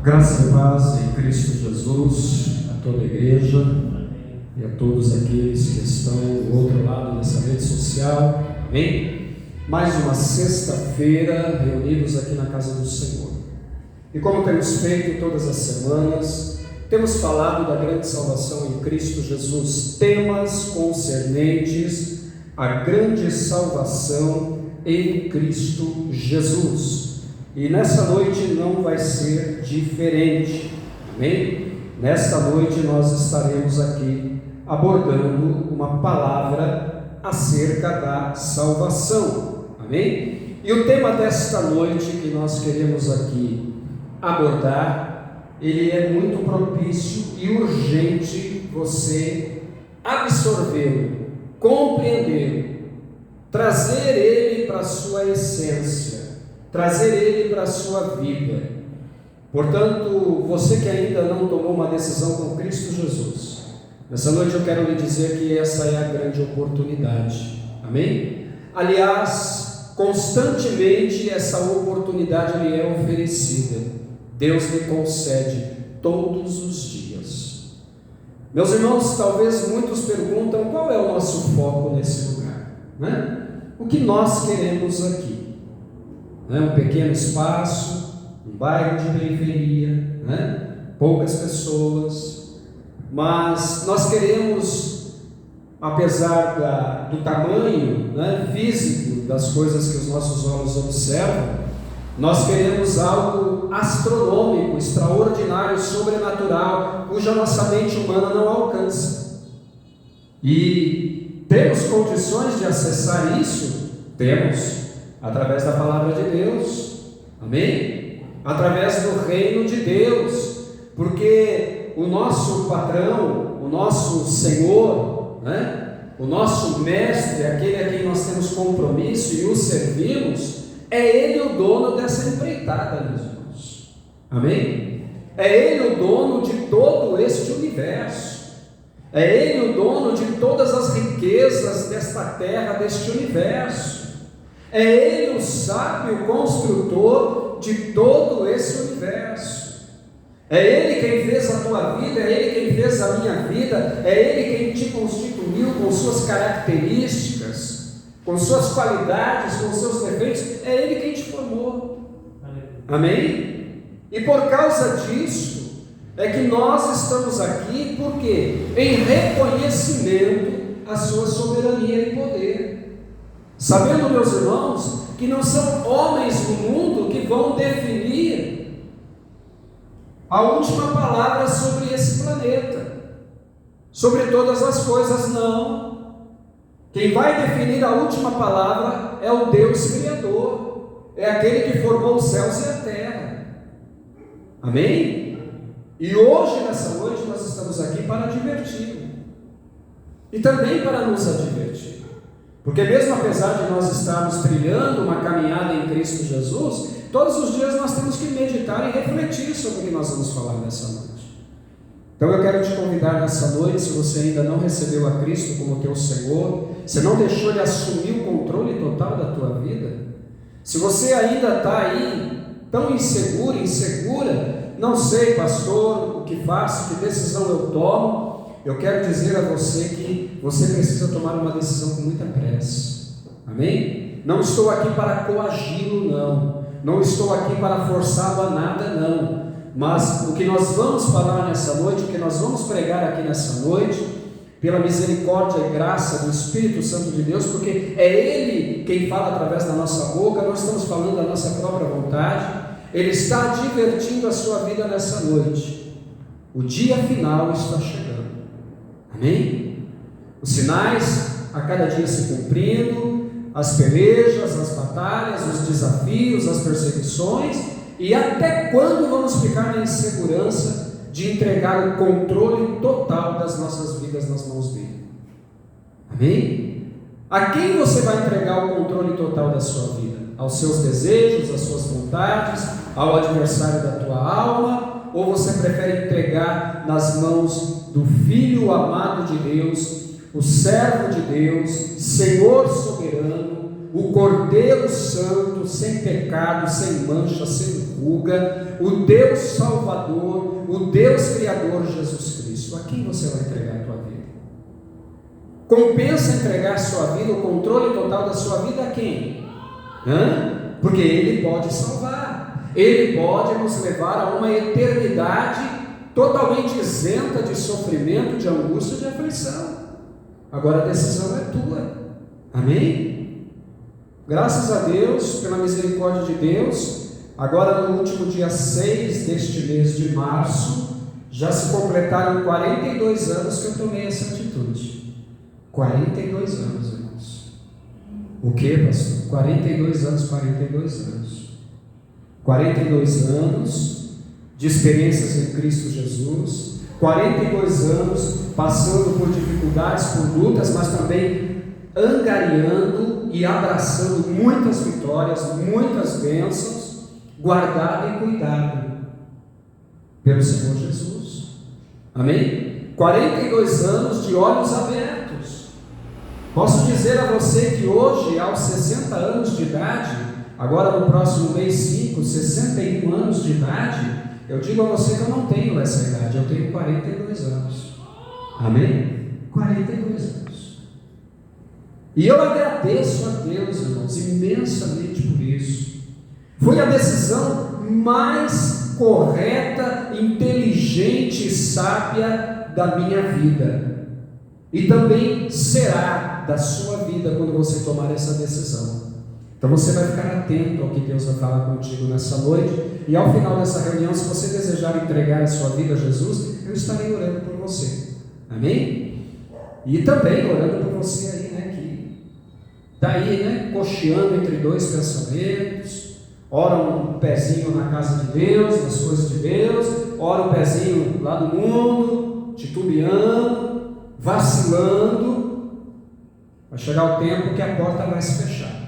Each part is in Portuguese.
Graça e paz em Cristo Jesus a toda a igreja e a todos aqueles que estão do outro lado dessa rede social. Amém? Mais uma sexta-feira reunidos aqui na casa do Senhor. E como temos feito todas as semanas, temos falado da grande salvação em Cristo Jesus, temas concernentes à grande salvação em Cristo Jesus. E nessa noite não vai ser diferente, amém? Nesta noite nós estaremos aqui abordando uma palavra acerca da salvação, amém? E o tema desta noite que nós queremos aqui abordar, ele é muito propício e urgente você absorvê-lo, compreendê-lo, trazer ele para a sua essência, trazer ele para a sua vida. Portanto, você que ainda não tomou uma decisão com Cristo Jesus, nessa noite eu quero lhe dizer que essa é a grande oportunidade, amém? Aliás, constantemente essa oportunidade lhe é oferecida, Deus lhe concede todos os dias. Meus irmãos, talvez muitos perguntam qual é o nosso foco nesse lugar, né? O que nós queremos aqui? Um pequeno espaço, um bairro de periferia, poucas pessoas, mas nós queremos, apesar do tamanho físico das coisas que os nossos olhos observam, nós queremos algo astronômico, extraordinário, sobrenatural, cuja nossa mente humana não alcança. E temos condições de acessar isso? Temos. Através da palavra de Deus, amém? Através do reino de Deus, porque o nosso patrão, o nosso Senhor, o nosso mestre, aquele a quem nós temos compromisso e o servimos, é Ele o dono dessa empreitada, meus irmãos, amém? É Ele o dono de todo este universo, é Ele o dono de todas as riquezas desta terra, deste universo. É Ele o sábio construtor de todo esse universo. É Ele quem fez a tua vida, é Ele quem fez a minha vida, é Ele quem te constituiu com suas características, com suas qualidades, com seus defeitos, é Ele quem te formou. Amém? E por causa disso, é que nós estamos aqui, por quê? Em reconhecimento à sua soberania e poder. Sabendo, meus irmãos, que não são homens do mundo que vão definir a última palavra sobre esse planeta, sobre todas as coisas, não. Quem vai definir a última palavra é o Deus Criador, é aquele que formou os céus e a terra, amém? E hoje, nessa noite, nós estamos aqui para divertir e também para nos advertir. Porque mesmo apesar de nós estarmos trilhando uma caminhada em Cristo Jesus, todos os dias nós temos que meditar e refletir sobre o que nós vamos falar nessa noite. Então eu quero te convidar nessa noite, se você ainda não recebeu a Cristo como teu Senhor, se não deixou Ele assumir o controle total da tua vida, se você ainda está aí tão inseguro, insegura, não sei, pastor, o que faço, que decisão eu tomo, eu quero dizer a você que você precisa tomar uma decisão com muita pressa, amém? Não estou aqui para coagi-lo, não estou aqui para forçá-lo a nada, não, mas o que nós vamos falar nessa noite, o que nós vamos pregar aqui nessa noite, pela misericórdia e graça do Espírito Santo de Deus, porque é Ele quem fala através da nossa boca, nós estamos falando da nossa própria vontade, Ele está divertindo a sua vida nessa noite, o dia final está chegando. Amém? Os sinais a cada dia se cumprindo, as pelejas, as batalhas, os desafios, as perseguições, e até quando vamos ficar na insegurança de entregar o controle total das nossas vidas nas mãos dele? Amém? A quem você vai entregar o controle total da sua vida? Aos seus desejos, às suas vontades, ao adversário da tua alma, ou você prefere entregar nas mãos do Filho amado de Deus, o servo de Deus, Senhor soberano, o Cordeiro Santo, sem pecado, sem mancha, sem ruga, o Deus Salvador, o Deus Criador Jesus Cristo. A quem você vai entregar a tua vida? Compensa entregar a sua vida, o controle total da sua vida a quem? Porque Ele pode salvar, Ele pode nos levar a uma eternidade totalmente isenta de sofrimento, de angústia, de aflição. Agora a decisão é tua. Amém? Graças a Deus, pela misericórdia de Deus, agora no último dia 6 deste mês de março, já se completaram 42 anos que eu tomei essa atitude. 42 anos, irmãos. O que, pastor? 42 anos, 42 anos. 42 anos de experiências em Cristo Jesus, 42 anos passando por dificuldades, por lutas, mas também angariando e abraçando muitas vitórias, muitas bênçãos, guardado e cuidado pelo Senhor Jesus. Amém? 42 anos de olhos abertos. Posso dizer a você que hoje, aos 60 anos de idade, agora no próximo mês 5, 61 anos de idade, eu digo a você que eu não tenho essa idade, eu tenho 42 anos. Amém? 42 anos. E eu agradeço a Deus, irmãos, imensamente por isso. Foi a decisão mais correta, inteligente e sábia da minha vida. E também será da sua vida quando você tomar essa decisão. Então você vai ficar atento ao que Deus vai falar contigo nessa noite. E ao final dessa reunião, se você desejar entregar a sua vida a Jesus, eu estarei orando por você. Amém? E também orando por você aí, né? Que está aí, né? Cocheando entre dois pensamentos. Ora um pezinho na casa de Deus, nas coisas de Deus. Ora um pezinho lá do mundo, titubeando, vacilando. Vai chegar o tempo que a porta vai se fechar.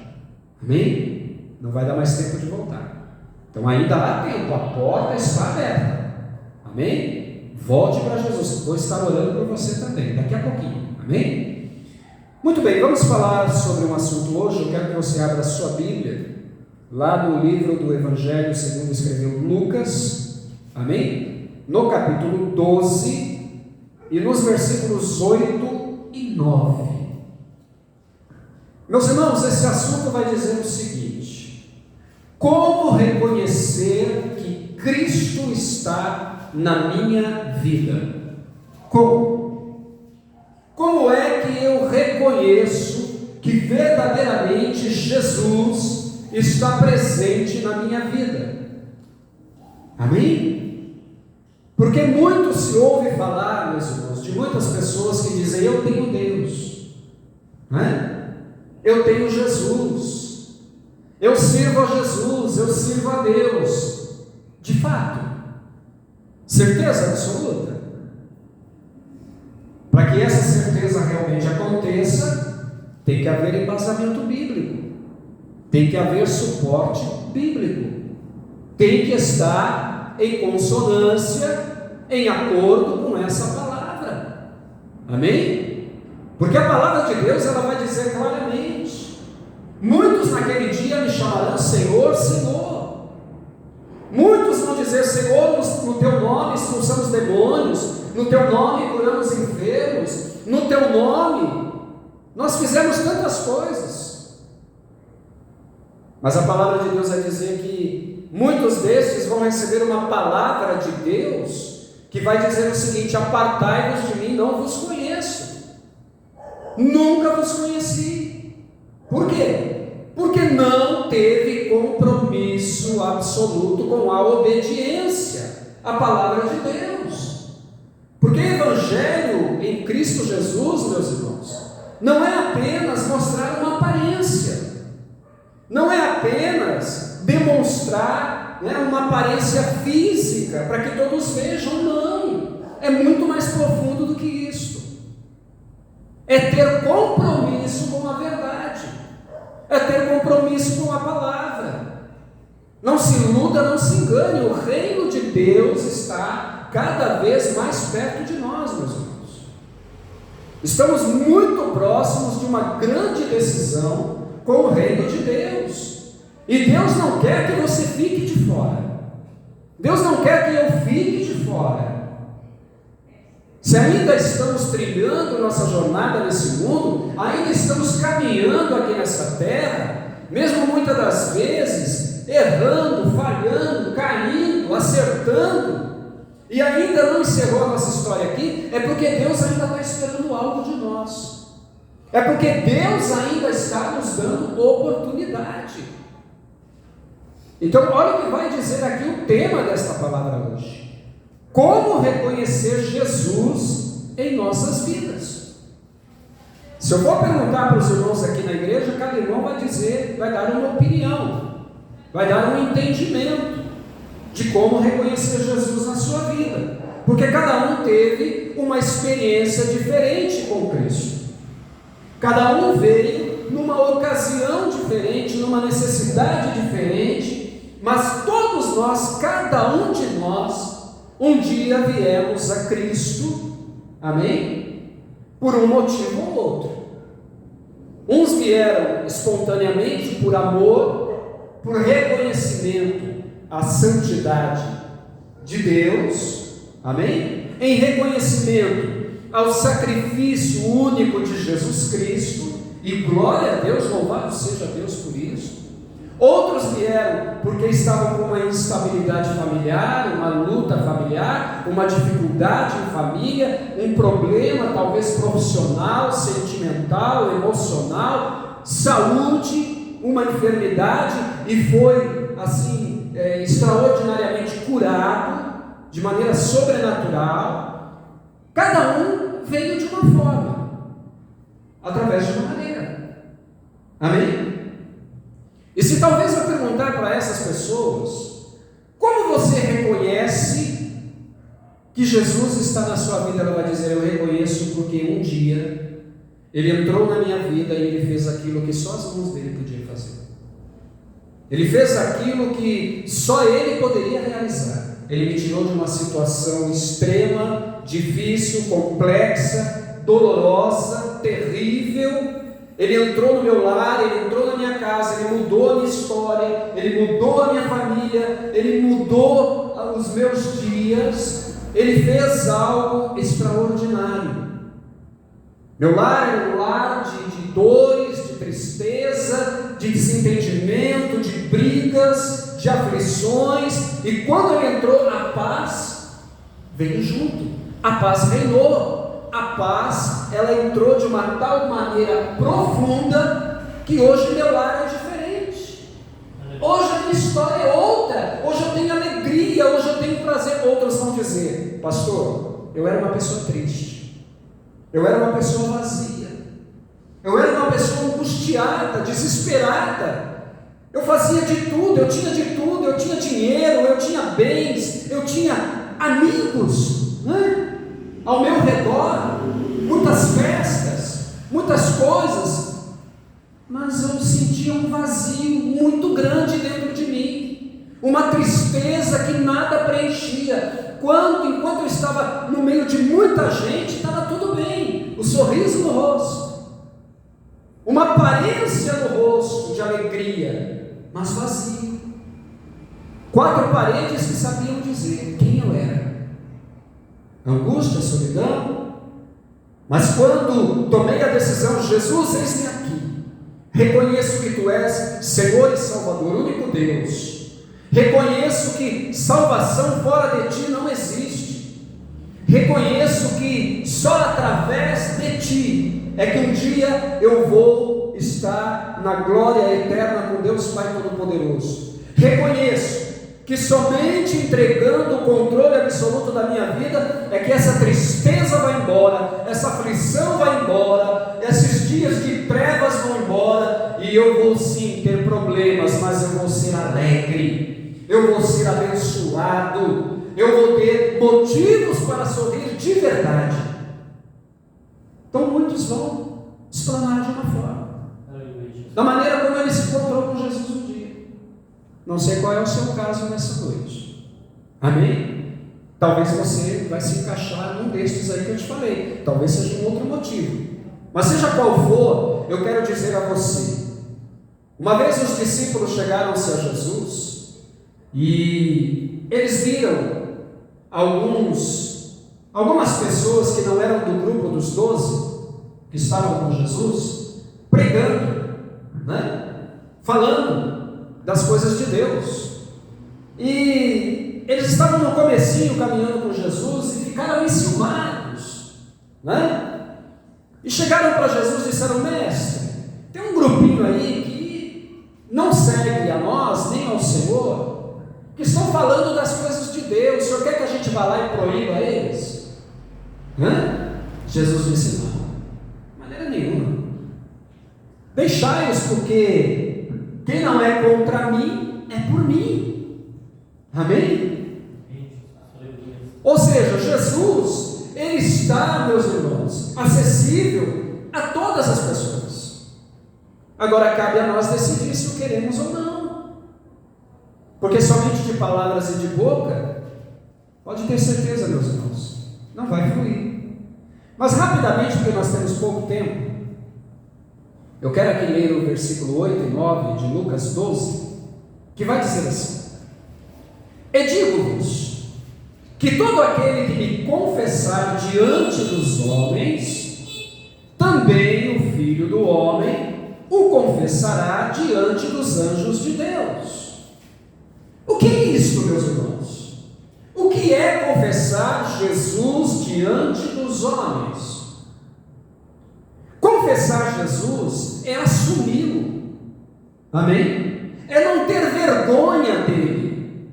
Amém? Não vai dar mais tempo de voltar. Então ainda há tempo, a porta está aberta. Amém? Volte para Jesus. Vou estar orando por você também, daqui a pouquinho. Amém? Muito bem, vamos falar sobre um assunto hoje. Eu quero que você abra a sua Bíblia, lá no livro do Evangelho segundo escreveu Lucas. Amém? No capítulo 12 e nos versículos 8 e 9. Meus irmãos, esse assunto vai dizer o seguinte: como reconhecer que Cristo está na minha vida? Como? Como é que eu reconheço que verdadeiramente Jesus está presente na minha vida? Amém? Porque muito se ouve falar, meus irmãos, de muitas pessoas que dizem: eu tenho Deus, não é? Eu tenho Jesus, eu sirvo a Jesus, eu sirvo a Deus. De fato, certeza absoluta? Para que essa certeza realmente aconteça, tem que haver embasamento bíblico, tem que haver suporte bíblico, tem que estar em consonância, em acordo com essa palavra. Amém? Porque a palavra de Deus, ela vai dizer claramente: muitos naquele dia me chamarão Senhor, Senhor. Muitos vão dizer: Senhor, no teu nome expulsamos demônios, no teu nome curamos enfermos, no teu nome nós fizemos tantas coisas. Mas a palavra de Deus vai dizer que muitos desses vão receber uma palavra de Deus que vai dizer o seguinte: apartai-vos de mim, não vos conheço. Nunca vos conheci. Por quê? Porque não teve compromisso absoluto com a obediência à palavra de Deus. Porque o Evangelho em Cristo Jesus, meus irmãos, não é apenas mostrar uma aparência, não é apenas demonstrar, uma aparência física para que todos vejam. Não, é muito mais profundo do que isso. É ter compromisso com a verdade, é ter compromisso com a palavra. Não se iluda, não se engane, o reino de Deus está cada vez mais perto de nós, meus irmãos. Estamos muito próximos de uma grande decisão, com o reino de Deus. E Deus não quer que você fique de fora. Deus não quer que eu fique de fora. Se ainda estamos trilhando nossa jornada nesse mundo, ainda estamos caminhando aqui nessa terra, mesmo muitas das vezes errando, falhando, caindo, acertando, e ainda não encerrou a nossa história aqui, é porque Deus ainda está esperando algo de nós. É porque Deus ainda está nos dando oportunidade. Então, olha o que vai dizer aqui o tema desta palavra hoje. Como reconhecer Jesus em nossas vidas? Se eu for perguntar para os irmãos aqui na igreja, cada irmão vai dizer, vai dar uma opinião, vai dar um entendimento de como reconhecer Jesus na sua vida, porque cada um teve uma experiência diferente com Cristo. Cada um veio numa ocasião diferente, numa necessidade diferente, mas todos nós, cada um de nós, um dia viemos a Cristo, amém? Por um motivo ou outro. Uns vieram espontaneamente por amor, por reconhecimento à santidade de Deus, amém? Em reconhecimento ao sacrifício único de Jesus Cristo, e glória a Deus, louvado seja Deus por isso. Outros vieram porque estavam com uma instabilidade familiar, uma luta familiar, uma dificuldade em família, um problema talvez profissional, sentimental, emocional, saúde, uma enfermidade, e foi assim extraordinariamente curado, de maneira sobrenatural. Cada um veio de uma forma, através de uma maneira, amém? E se talvez eu perguntar para essas pessoas, como você reconhece que Jesus está na sua vida, ela vai dizer, eu reconheço porque um dia Ele entrou na minha vida e Ele fez aquilo que só as mãos dele podiam fazer. Ele fez aquilo que só Ele poderia realizar. Ele me tirou de uma situação extrema, difícil, complexa, dolorosa, terrível. Ele entrou no meu lar, Ele entrou na minha casa, Ele mudou a minha história, Ele mudou a minha família, Ele mudou os meus dias, Ele fez algo extraordinário. Meu lar era um lar de dores, de tristeza, de desentendimento, de brigas, de aflições, e quando Ele entrou, a paz veio junto, a paz reinou. A paz, ela entrou de uma tal maneira profunda que hoje meu lar é diferente. Hoje a minha história é outra. Hoje eu tenho alegria, hoje eu tenho prazer. Outros vão dizer, pastor, eu era uma pessoa triste, eu era uma pessoa vazia, eu era uma pessoa angustiada, desesperada. Eu fazia de tudo, eu tinha de tudo, eu tinha dinheiro, eu tinha bens, eu tinha amigos, né? Ao meu redor, muitas festas, muitas coisas, mas eu sentia um vazio muito grande dentro de mim, uma tristeza que nada preenchia. Enquanto eu estava no meio de muita gente, estava tudo bem, o sorriso no rosto, uma aparência no rosto de alegria, mas vazio. 4 paredes que sabiam dizer quem eu era. Angústia, solidão. Mas quando tomei a decisão, Jesus, eis-me aqui, reconheço que Tu és Senhor e Salvador, único Deus. Reconheço que salvação fora de Ti não existe. Reconheço que só através de Ti é que um dia eu vou estar na glória eterna com Deus Pai Todo-Poderoso. Reconheço que somente entregando o controle absoluto da minha vida é que essa tristeza vai embora, essa aflição vai embora, esses dias de trevas vão embora, e eu vou sim ter problemas, mas eu vou ser alegre, eu vou ser abençoado, eu vou ter motivos para sorrir de verdade. Então muitos vão explanar de uma forma, da maneira como ele se encontrou com Jesus um dia. Não sei qual é o seu caso nessa noite, amém? Talvez você vai se encaixar num destes aí que eu te falei, talvez seja um outro motivo, mas seja qual for, eu quero dizer a você, Uma vez os discípulos chegaram-se a Jesus e eles viram algumas pessoas que não eram do grupo dos 12, que estavam com Jesus, pregando, falando das coisas de Deus. E eles estavam no comecinho caminhando com Jesus e ficaram enciumados, e chegaram para Jesus e disseram: mestre, tem um grupinho aí que não segue a nós nem ao Senhor, que estão falando das coisas de Deus, o Senhor quer que a gente vá lá e proíba eles? Jesus disse: não, de maneira nenhuma, deixai-os, porque quem não é contra mim é por mim. Amém? Ou seja, Jesus, ele está, meus irmãos, acessível a todas as pessoas. Agora cabe a nós decidir se o queremos ou não, porque somente de palavras e de boca, pode ter certeza, meus irmãos, não vai fluir. Mas rapidamente, porque nós temos pouco tempo, eu quero aqui ler o versículo 8 e 9 de Lucas 12, que vai dizer assim: e digo-vos, que todo aquele que me confessar diante dos homens, também o Filho do Homem o confessará diante dos anjos de Deus. O que é isto, meus irmãos? O que é confessar Jesus diante dos homens? Confessar Jesus é assumi-lo, amém? É não ter vergonha dele,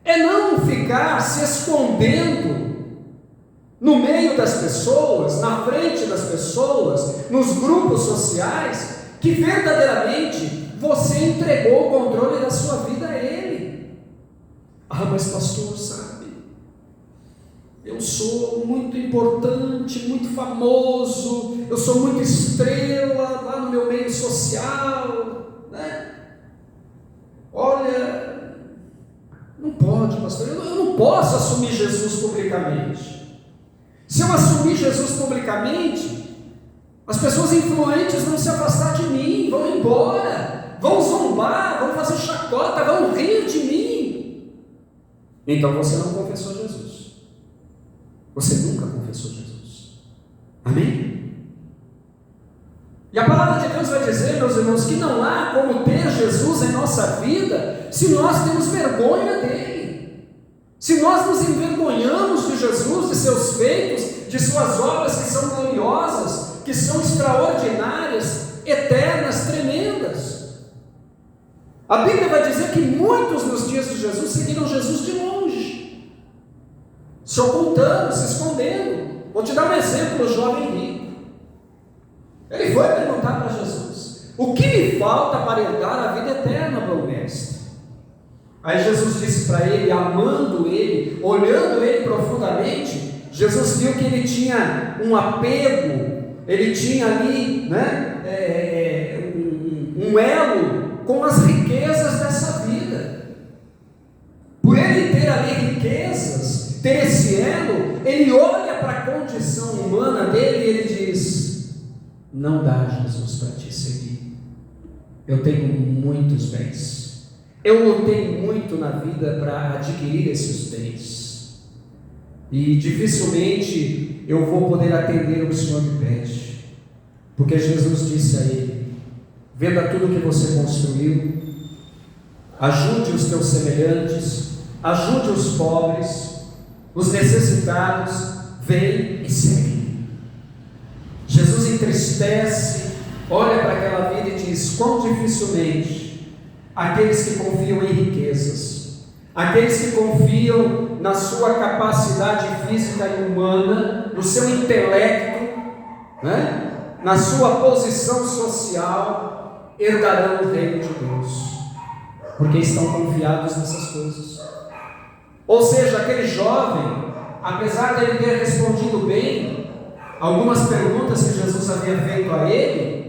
é não ficar se escondendo no meio das pessoas, na frente das pessoas, nos grupos sociais, que verdadeiramente você entregou o controle da sua vida a ele. Ah, mas pastor, sabe, eu sou muito importante, muito famoso, eu sou muito estrela lá no meu meio social, Olha, não pode, pastor, eu não posso assumir Jesus publicamente. Se eu assumir Jesus publicamente, as pessoas influentes vão se afastar de mim, vão embora, vão zombar, vão fazer chacota, vão rir de mim. Então você não confessou Jesus. Você nunca confessou Jesus. Amém? E a palavra de Deus vai dizer, meus irmãos, que não há como ter Jesus em nossa vida se nós temos vergonha dele. Se nós nos envergonhamos de Jesus, de seus feitos, de suas obras que são gloriosas, que são extraordinárias, eternas, tremendas. A Bíblia vai dizer que muitos nos dias de Jesus seguiram Jesus de longe, se ocultando, se escondendo. Vou te dar um exemplo, o jovem rico. Ele foi perguntar para Jesus: o que me falta para herdar a vida eterna, meu mestre? Aí Jesus disse para ele, amando ele, olhando ele profundamente, Jesus viu que ele tinha um apego, ele tinha ali um elo com as riquezas dessa vida. Por ele ter ali riquezas, ter esse elo, ele olha para a condição humana dele e ele diz: não dá, Jesus, para te seguir. Eu tenho muitos bens, eu lutei muito na vida para adquirir esses bens, e dificilmente eu vou poder atender o que o Senhor me pede, porque Jesus disse a ele: venda tudo que você construiu, ajude os teus semelhantes, ajude os pobres, os necessitados, vem e segue. Jesus entristece, olha para aquela vida e diz: quão dificilmente aqueles que confiam em riquezas, aqueles que confiam na sua capacidade física e humana, no seu intelecto, na sua posição social, herdarão o reino de Deus, porque estão confiados nessas coisas. Ou seja, aquele jovem, apesar de ele ter respondido bem algumas perguntas que Jesus havia feito a ele,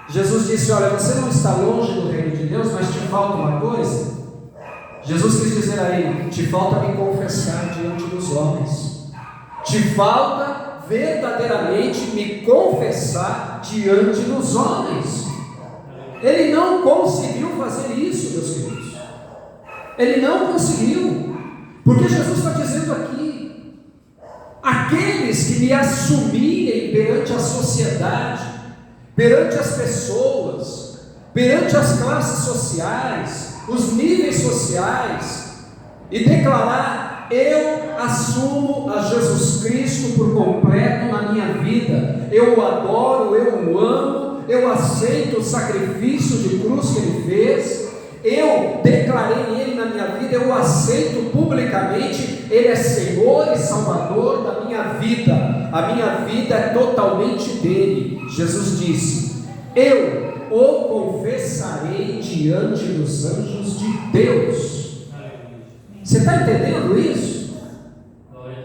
Jesus disse: olha, você não está longe do reino de Deus, mas te falta uma coisa. Jesus quis dizer a ele: te falta me confessar diante dos homens, te falta verdadeiramente me confessar diante dos homens. ele não conseguiu fazer isso, meus queridos. Ele não conseguiu, porque Jesus está dizendo aqui: aqueles que me assumirem perante a sociedade, perante as pessoas, perante as classes sociais, os níveis sociais, e declarar: eu assumo a Jesus Cristo por completo na minha vida, eu o adoro, eu o amo, eu aceito o sacrifício de cruz que ele fez, eu declarei ele na minha vida, eu o aceito publicamente, ele é Senhor e Salvador da minha vida, a minha vida é totalmente dele. Jesus disse: eu o confessarei diante dos anjos de Deus. Você está entendendo isso?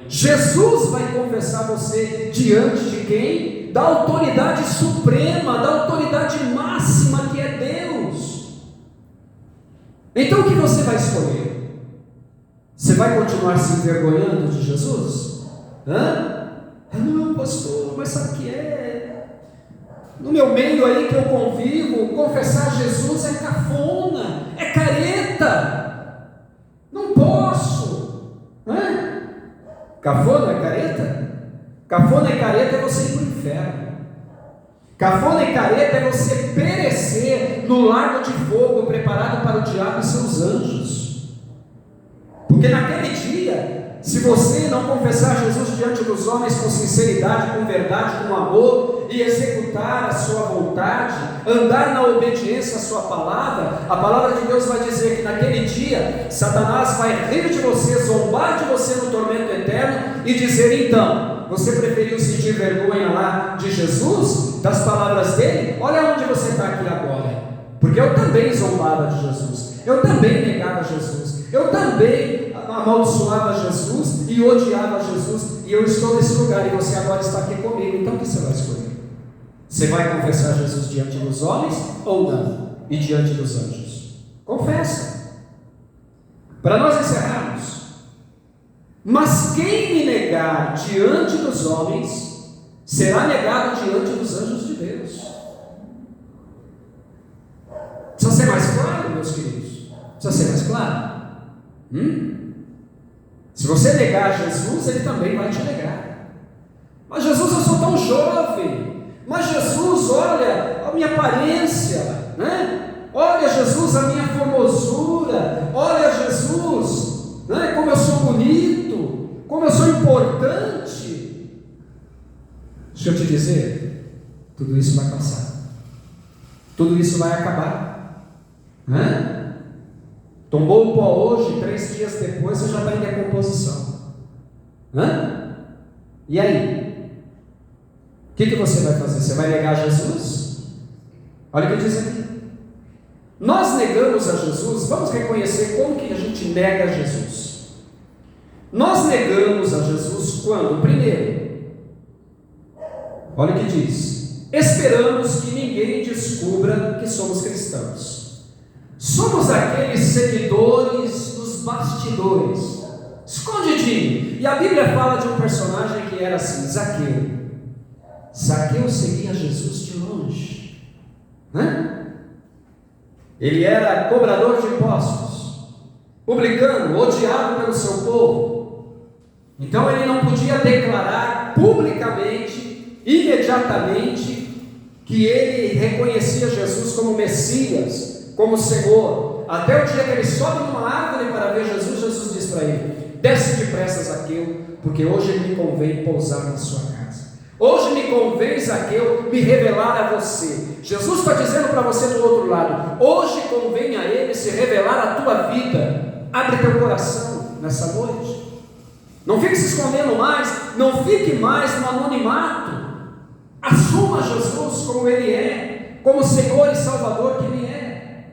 Jesus vai confessar você diante de quem? Da autoridade suprema, da autoridade máxima que é Deus. Então o que você vai escolher? Você vai continuar se envergonhando de Jesus? Não, pastor, mas sabe o que é? No meu meio aí que eu convivo, confessar Jesus é cafona, é careta. Não posso. Cafona é careta? Cafona e careta é você ir para o inferno. Cafona e careta é você perecer no lago de fogo preparado para o diabo e seus anjos. Porque naquele dia, se você não confessar Jesus diante dos homens com sinceridade, com verdade, com amor, e executar a sua vontade, andar na obediência à sua palavra, a palavra de Deus vai dizer que naquele dia Satanás vai rir de você, zombar de você no tormento eterno e dizer: então, você preferiu sentir vergonha lá de Jesus, das palavras dele? Olha onde você está aqui agora. Porque eu também zombava de Jesus, eu também negava Jesus, eu também amaldiçoava Jesus e odiava Jesus, e eu estou nesse lugar e você agora está aqui comigo. Então o que você vai escolher? Você vai confessar Jesus diante dos homens ou não? E diante dos anjos? Confessa. Para nós encerrarmos: mas quem me negar diante dos homens será negado diante dos anjos de Deus. Precisa ser mais claro, meus queridos? Precisa ser mais claro? Se você negar Jesus, ele também vai te negar. Mas Jesus, eu sou tão jovem. Mas Jesus, olha a minha aparência, Olha Jesus, a minha formosura. Olha Jesus, como eu sou bonito, como eu sou importante. Deixa eu te dizer, tudo isso vai passar. Tudo isso vai acabar. Tombou o pó hoje, 3 dias depois você já está em decomposição. E aí? O que você vai fazer? Você vai negar Jesus? Olha o que diz aqui. Nós negamos a Jesus. Vamos reconhecer como que a gente nega Jesus. Nós negamos a Jesus quando? Primeiro, olha o que diz: esperamos que ninguém descubra que somos cristãos. Somos aqueles seguidores dos bastidores, escondidinho. E a Bíblia fala de um personagem que era assim, Zaqueu. Zaqueu seguia Jesus de longe. Ele era cobrador de impostos, publicano, odiado pelo seu povo. Então ele não podia declarar publicamente, imediatamente, que ele reconhecia Jesus como Messias, como Senhor. Até o dia que ele sobe numa árvore para ver Jesus, Jesus diz para ele: desce depressa, Zaqueu, porque hoje me convém pousar na sua casa. Hoje me convém, Zaqueu, me revelar a você. Jesus está dizendo para você do outro lado: hoje convém a ele se revelar a tua vida. Abre teu coração nessa noite. Não fique se escondendo mais, não fique mais no anonimato. Assuma Jesus como ele é, como Senhor e Salvador que ele é.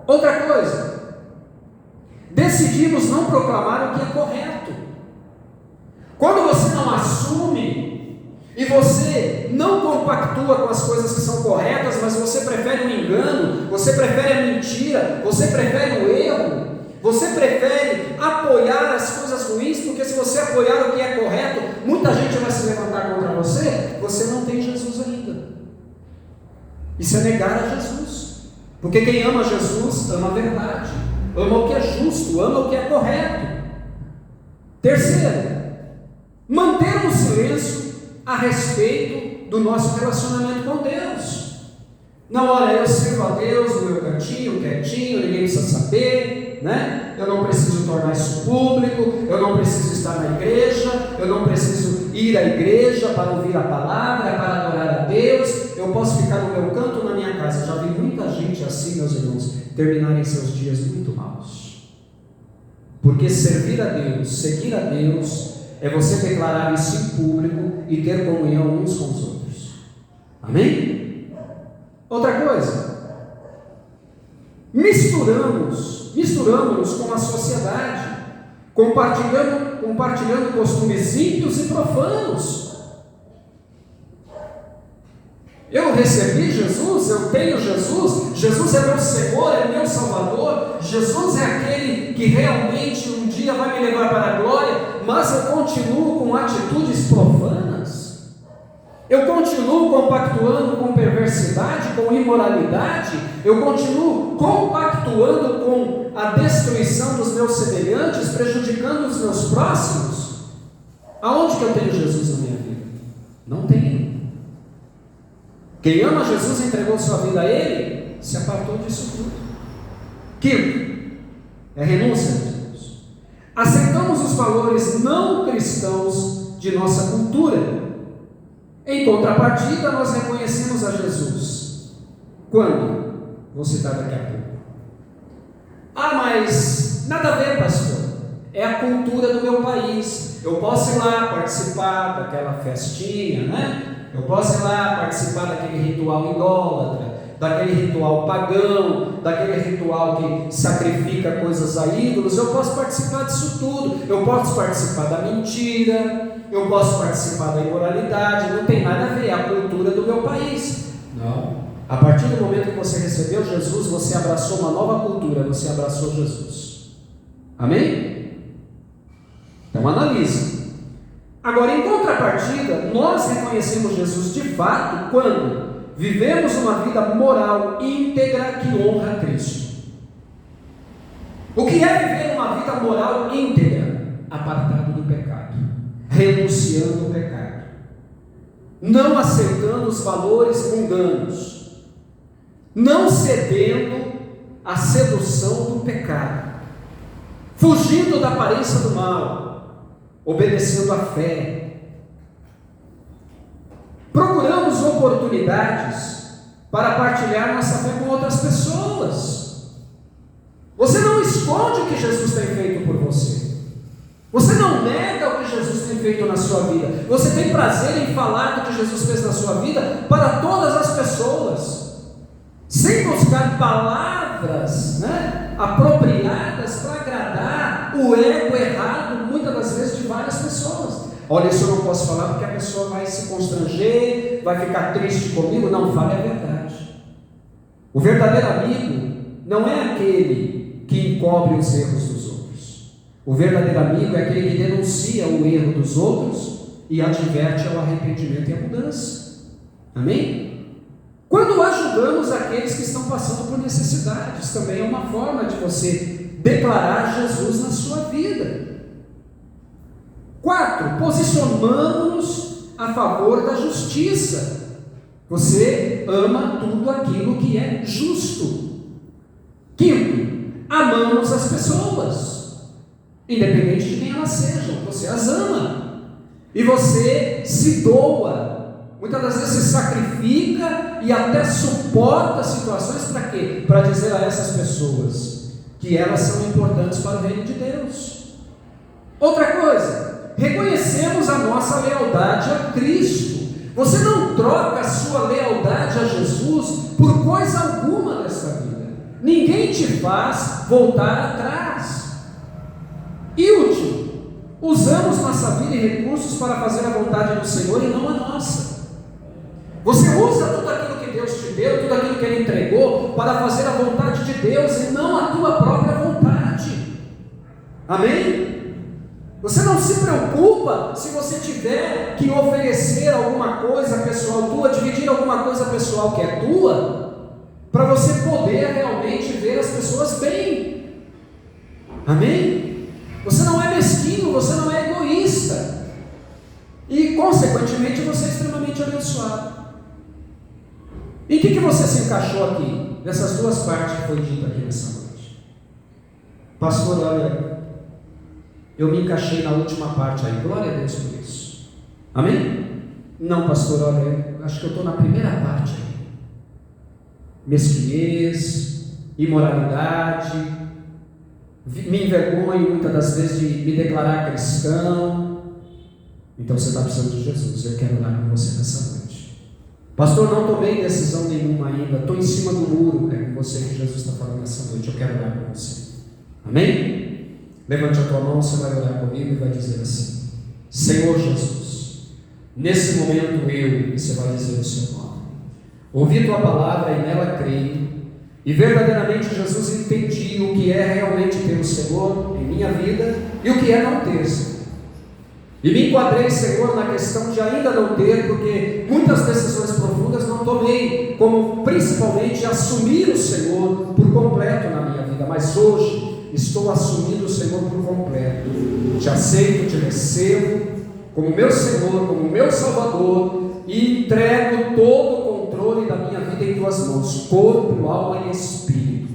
Outra coisa, decidimos não proclamar o que é correto. Quando você não assume e você não compactua com as coisas que são corretas, mas você prefere o engano, você prefere a mentira, você prefere o erro, você prefere apoiar as coisas ruins, porque se você apoiar o que é correto, muita gente vai se levantar contra você. Você não tem Jesus ainda. Isso é negar a Jesus. Porque quem ama Jesus ama a verdade, ama o que é justo, ama o que é correto. Terceiro, manter um silêncio a respeito do nosso relacionamento com Deus. Não, olha, eu sirvo a Deus no meu cantinho, quietinho, ninguém precisa saber, né? Eu não preciso tornar isso público, eu não preciso estar na igreja, eu não preciso ir à igreja para ouvir a palavra, para adorar a Deus, eu posso ficar no meu canto, na minha casa. Já vi muita gente assim, meus irmãos, terminarem seus dias muito maus. Porque servir a Deus, seguir a Deus, é você declarar isso em público e ter comunhão uns com os outros. Amém? Outra coisa, misturamos com a sociedade, compartilhando costumes ímpios e profanos. Eu recebi Jesus, eu tenho Jesus, Jesus é meu Senhor, é meu Salvador, Jesus é aquele que realmente um dia vai me levar para a glória, mas eu continuo com atitudes profanas. Eu continuo compactuando com perversidade, com imoralidade, eu continuo compactuando com a destruição dos meus semelhantes, prejudicando os meus próximos. Aonde que eu tenho Jesus na minha vida? Não tenho. Quem ama Jesus e entregou sua vida a Ele, se apartou disso tudo. Quinto, é renúncia, meus irmãos. Aceitamos os valores não cristãos de nossa cultura. Em contrapartida, nós reconhecemos a Jesus. Quando? Vou citar daqui a pouco. Ah, mas nada a ver, pastor. É a cultura do meu país. Eu posso ir lá participar daquela festinha, né? Eu posso ir lá participar daquele ritual idólatra, daquele ritual pagão, daquele ritual que sacrifica coisas a ídolos. Eu posso participar disso tudo. Eu posso participar da mentira, eu posso participar da imoralidade. Não tem nada a ver, é a cultura do meu país. Não. A partir do momento que você recebeu Jesus, você abraçou uma nova cultura, você abraçou Jesus. Amém? Então analise. Agora, em contrapartida, nós reconhecemos Jesus de fato quando vivemos uma vida moral íntegra que honra a Cristo. O que é viver uma vida moral íntegra? Apartado do pecado, renunciando ao pecado, não aceitando os valores mundanos, não cedendo à sedução do pecado, fugindo da aparência do mal, obedecendo à fé. Procuramos oportunidades para partilhar nossa fé com outras pessoas. Você não esconde o que Jesus tem feito por você. Você não nega o que Jesus tem feito na sua vida. Você tem prazer em falar do que Jesus fez na sua vida para todas as pessoas, sem buscar palavras, apropriadas para agradar o ego errado, muitas das vezes, de várias pessoas. Olha, isso eu não posso falar porque a pessoa vai se constranger, vai ficar triste comigo. Não, fale a verdade. O verdadeiro amigo não é aquele que encobre os erros dos outros. O verdadeiro amigo é aquele que denuncia o erro dos outros e adverte ao arrependimento e à mudança. Amém? Quando ajudamos aqueles que estão passando por necessidades, também é uma forma de você declarar Jesus na sua vida. 4. Posicionamos-nos a favor da justiça. Você ama tudo aquilo que é justo. 5. Amamos as pessoas, independente de quem elas sejam, você as ama. E você se doa, muitas das vezes se sacrifica e até suporta situações para quê? Para dizer a essas pessoas que elas são importantes para o reino de Deus. Outra coisa, reconhecemos a nossa lealdade a Cristo. Você não troca a sua lealdade a Jesus por coisa alguma desta vida. Ninguém te faz voltar atrás. E último, usamos nossa vida e recursos para fazer a vontade do Senhor e não a nossa. Você usa tudo aquilo que Deus te deu, tudo aquilo que Ele entregou, para fazer a vontade de Deus e não a tua própria vontade. Amém? Você não se preocupa se você tiver que oferecer alguma coisa pessoal tua, dividir alguma coisa pessoal que é tua, para você poder realmente ver as pessoas bem. Amém? Você não é mesquinho, você não é egoísta. E, consequentemente, você é extremamente abençoado. Em que você se encaixou aqui? Nessas duas partes que foi dita aqui nessa noite. Pastor, olha, eu me encaixei na última parte aí. Glória a Deus por isso. Amém? Não, pastor, olha, acho que eu estou na primeira parte aí. Mesquinhez, imoralidade, me envergonho muitas das vezes de me declarar cristão. Então você está precisando de Jesus. Eu quero orar com você nessa noite. Pastor, não tomei decisão nenhuma ainda, estou em cima do muro. É com você que Jesus está falando nessa noite. Eu quero orar com você. Amém? Levante a tua mão, você vai orar comigo e vai dizer assim: Senhor Jesus, nesse momento e você vai dizer o seu nome. Ouvi tua palavra e nela creio, e verdadeiramente, Jesus, entendi o que é realmente ter o Senhor em minha vida e o que é não ter, Senhor. E me enquadrei, Senhor, na questão de ainda não ter, porque muitas decisões profundas não tomei, como principalmente assumir o Senhor por completo na minha vida. Mas hoje estou assumindo o Senhor por completo. Te aceito, te recebo como meu Senhor, como meu Salvador, e entrego todo o controle da minha vida em tuas mãos, corpo, alma e espírito.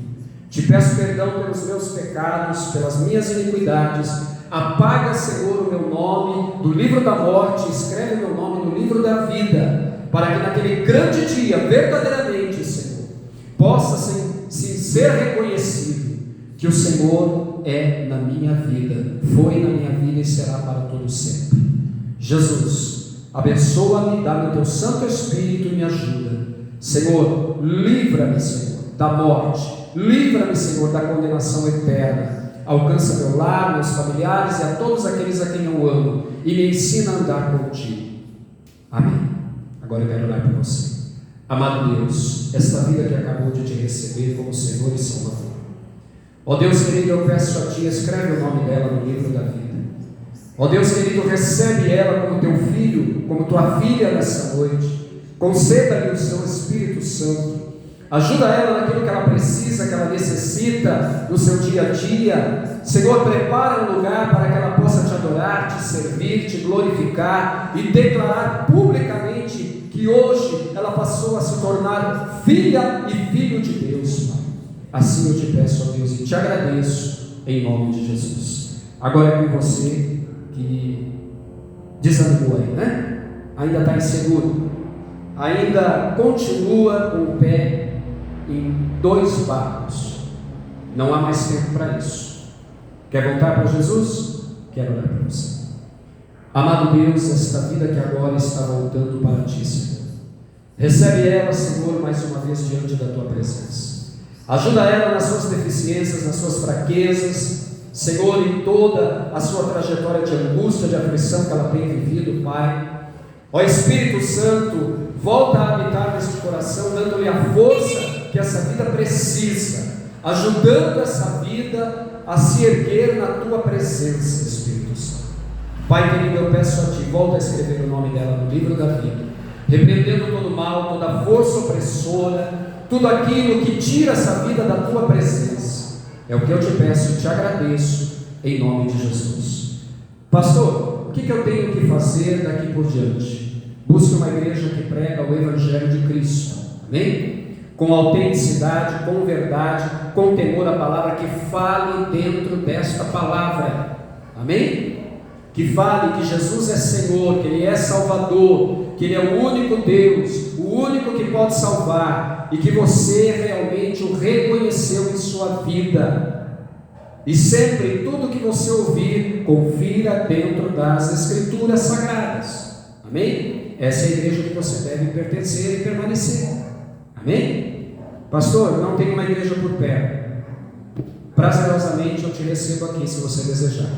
Te peço perdão pelos meus pecados, pelas minhas iniquidades. Apaga, Senhor, o meu nome do livro da morte, escreve o meu nome no livro da vida, para que naquele grande dia, verdadeiramente, Senhor, possa ser reconhecido que o Senhor é na minha vida, foi na minha vida e será para todo sempre. Jesus, abençoa-me, dá-me o teu Santo Espírito e me ajuda. Senhor, livra-me, Senhor, da morte, livra-me, Senhor, da condenação eterna. Alcança meu lar, meus familiares e a todos aqueles a quem eu amo, e me ensina a andar contigo. Amém. Agora eu quero orar por você. Amado Deus, esta vida que acabou de te receber como Senhor e Salvador, ó Deus querido, eu peço a Ti, escreve o nome dela no livro da vida. Ó Deus querido, recebe ela como Teu filho, como Tua filha nessa noite. Conceda-lhe o Seu Espírito Santo. Ajuda ela naquilo que ela precisa, que ela necessita no seu dia a dia. Senhor, prepara um lugar para que ela possa Te adorar, Te servir, Te glorificar e declarar publicamente que hoje ela passou a se tornar filha e filho de Deus. Assim eu Te peço, ó Deus, e Te agradeço em nome de Jesus. Agora é com você que desanimou aí, né? Ainda está inseguro, ainda continua com o pé em dois barcos. Não há mais tempo para isso. Quer voltar para Jesus? Quero orar para você. Amado Deus, esta vida que agora está voltando para Ti, Senhor, recebe ela, Senhor, mais uma vez diante da Tua presença. Ajuda ela nas suas deficiências, nas suas fraquezas, Senhor, em toda a sua trajetória de angústia, de aflição que ela tem vivido, Pai. Ó Espírito Santo, volta a habitar neste coração, dando-lhe a força que essa vida precisa, ajudando essa vida a se erguer na Tua presença, Espírito Santo. Pai querido, eu peço a Ti, volta a escrever o nome dela no livro da vida, repreendendo todo mal, toda força opressora, tudo aquilo que tira essa vida da Tua presença. É o que eu Te peço e Te agradeço, em nome de Jesus. Pastor, o que eu tenho que fazer daqui por diante? Busque uma igreja que prega o Evangelho de Cristo, amém? Com autenticidade, com verdade, com temor à palavra, que fale dentro desta palavra, amém? Que fale que Jesus é Senhor, que Ele é Salvador, que Ele é o único Deus, o único que pode salvar, e que você realmente o reconheceu em sua vida. E sempre, tudo que você ouvir, confira dentro das Escrituras Sagradas, amém? Essa é a igreja que você deve pertencer e permanecer, amém? Pastor, não tem uma igreja por perto. Prazerosamente eu te recebo aqui, se você desejar.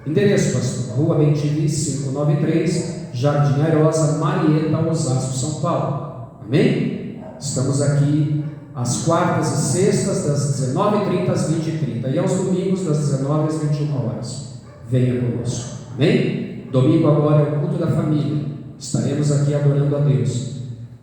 Endereço, pastor, Rua Bentivi 593, Jardim Airosa, Marieta, Osasco, São Paulo, amém? Estamos aqui às quartas e sextas, das 19h30 às 20h30, e aos domingos, das 19h às 21h. Venha conosco, amém? Domingo agora é o culto da família. Estaremos aqui adorando a Deus.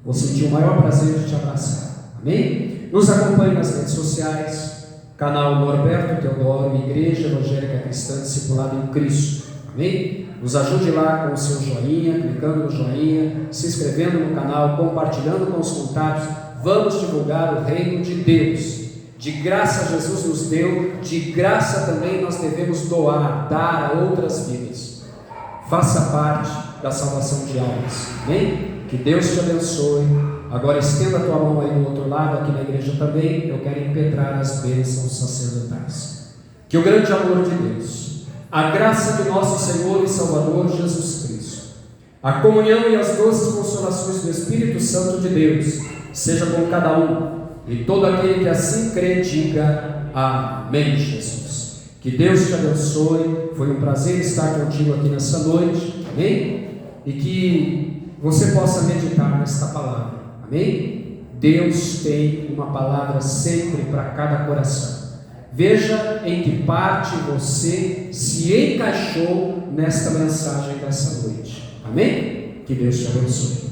Vou sentir o maior prazer de te abraçar, amém? Nos acompanhe nas redes sociais, canal Norberto Teodoro, Igreja Evangélica Cristã Discipulado em Cristo. Amém? Nos ajude lá com o seu joinha, clicando no joinha, se inscrevendo no canal, compartilhando com os contatos. Vamos divulgar o reino de Deus. De graça Jesus nos deu, de graça também nós devemos doar, dar a outras vidas. Faça parte da salvação de almas. Amém? Que Deus te abençoe. Agora estenda a tua mão aí do outro lado, aqui na igreja também. Eu quero impetrar as bênçãos sacerdotais. Que o grande amor de Deus, a graça do nosso Senhor e Salvador Jesus Cristo, a comunhão e as doces consolações do Espírito Santo de Deus, seja com cada um, e todo aquele que assim crê, diga amém, Jesus. Que Deus te abençoe. Foi um prazer estar contigo aqui nessa noite, amém? E que você possa meditar nesta palavra, amém? Deus tem uma palavra sempre para cada coração. Veja em que parte você se encaixou nesta mensagem dessa noite, amém? Que Deus te abençoe.